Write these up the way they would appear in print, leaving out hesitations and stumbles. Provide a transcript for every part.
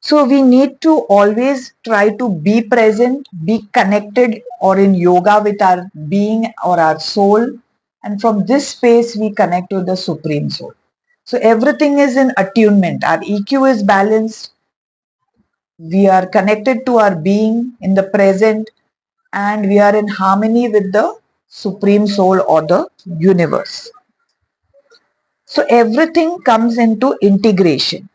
So we need to always try to be present, be connected, or in yoga with our being or our soul. And from this space, we connect to the Supreme Soul. So everything is in attunement. Our EQ is balanced. We are connected to our being in the present, and we are in harmony with the Supreme Soul or the universe. So everything comes into integration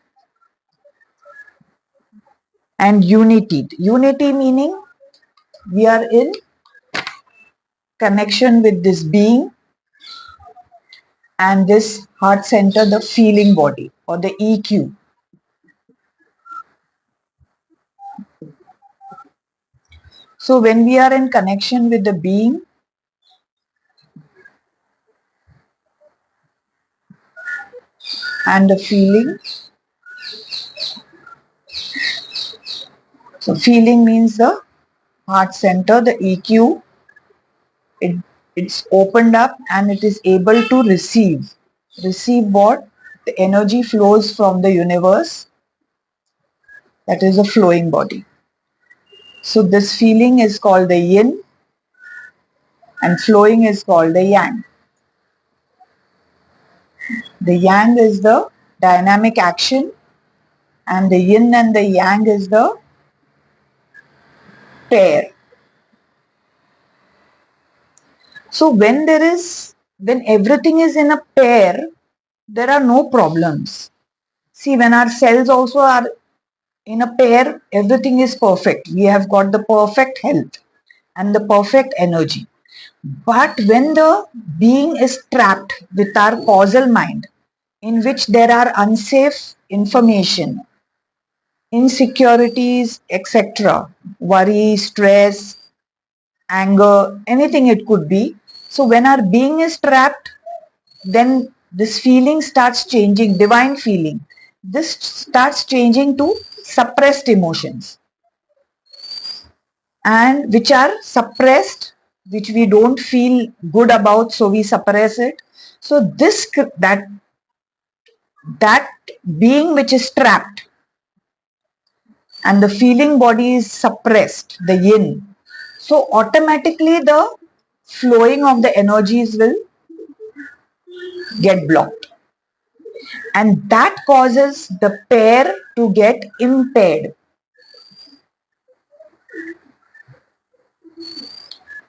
and unity. Unity meaning we are in connection with this being and this heart center, the feeling body or the EQ. So when we are in connection with the being, and the feeling, so feeling means the heart center, the EQ, it, it's opened up and it is able to receive. Receive what? The energy flows from the universe, that is a flowing body. So this feeling is called the yin and flowing is called the yang. The yang is the dynamic action and the yin and the yang is the pair. So when everything is in a pair, there are no problems. See, when our cells also are in a pair, everything is perfect. We have got the perfect health and the perfect energy. But when the being is trapped with our causal mind, in which there are unsafe information, insecurities, etc., worry, stress, anger, anything it could be. So when our being is trapped, then this feeling starts changing, divine feeling. This starts changing to suppressed emotions, and which are suppressed, which we don't feel good about, so we suppress it. So that being which is trapped and the feeling body is suppressed, the yin. So automatically the flowing of the energies will get blocked. And that causes the pair to get impaired.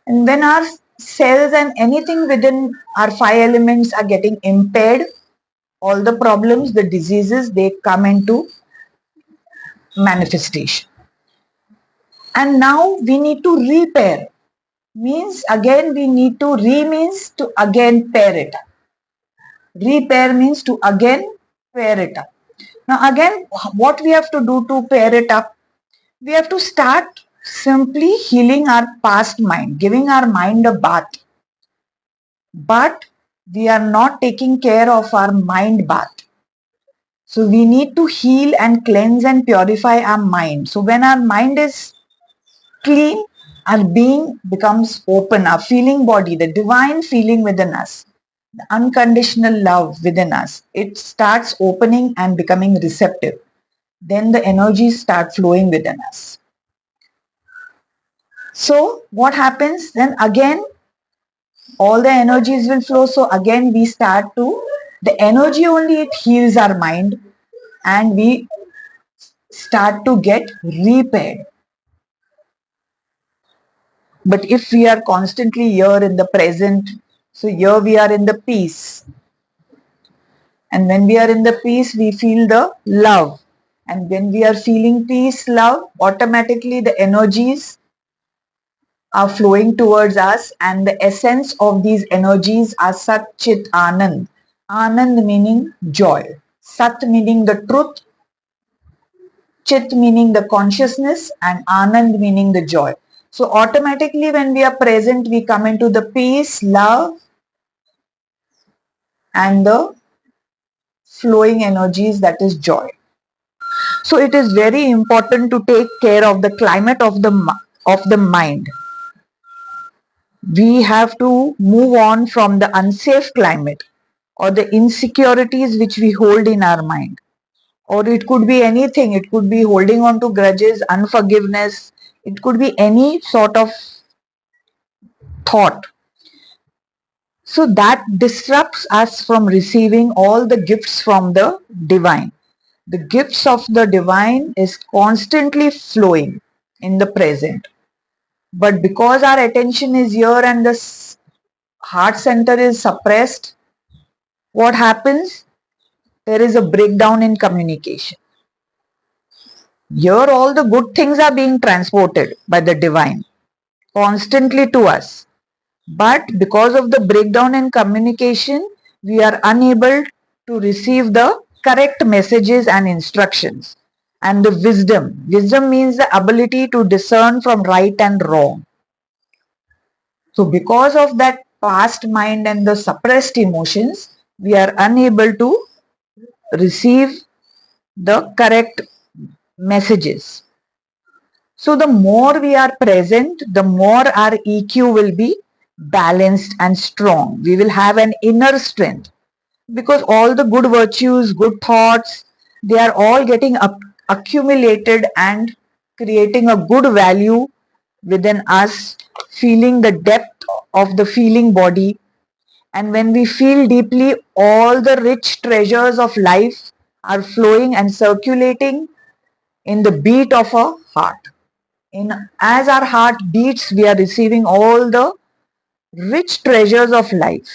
And when our cells and anything within our five elements are getting impaired, all the problems, the diseases, they come into manifestation. And now we need to repair. Means again we need to means to again pair it up. Repair means to again pair it up. Now again, what we have to do to pair it up? We have to start simply healing our past mind, giving our mind a bath. But we are not taking care of our mind bath. So we need to heal and cleanse and purify our mind. So when our mind is clean, our being becomes open, our feeling body, the divine feeling within us, the unconditional love within us, it starts opening and becoming receptive. Then the energies start flowing within us. So what happens then? Again, all the energies will flow. So again we start to, the energy only, it heals our mind and we start to get repaired. But if we are constantly here in the present, so here we are in the peace. And when we are in the peace, we feel the love. And when we are feeling peace, love, automatically the energies are flowing towards us, and the essence of these energies are Sat Chit Anand. Anand meaning joy, Sat meaning the truth, Chit meaning the consciousness, and Anand meaning the joy. So automatically when we are present, we come into the peace, love, and the flowing energies, that is joy. So it is very important to take care of the climate of the mind. We have to move on from the unsafe climate or the insecurities which we hold in our mind, or it could be anything. It could be holding on to grudges, unforgiveness. It could be any sort of thought. So that disrupts us from receiving all the gifts from the divine. The gifts of the divine is constantly flowing in the present. But because our attention is here and the heart center is suppressed, what happens? There is a breakdown in communication. Here all the good things are being transported by the divine constantly to us. But because of the breakdown in communication, we are unable to receive the correct messages and instructions. And the wisdom. Wisdom means the ability to discern from right and wrong. So because of that past mind and the suppressed emotions, we are unable to receive the correct messages. So the more we are present, the more our EQ will be balanced and strong. We will have an inner strength because all the good virtues, good thoughts, they are all getting accumulated and creating a good value within us, feeling the depth of the feeling body. And when we feel deeply, all the rich treasures of life are flowing and circulating in the beat of our heart. As our heart beats, we are receiving all the rich treasures of life.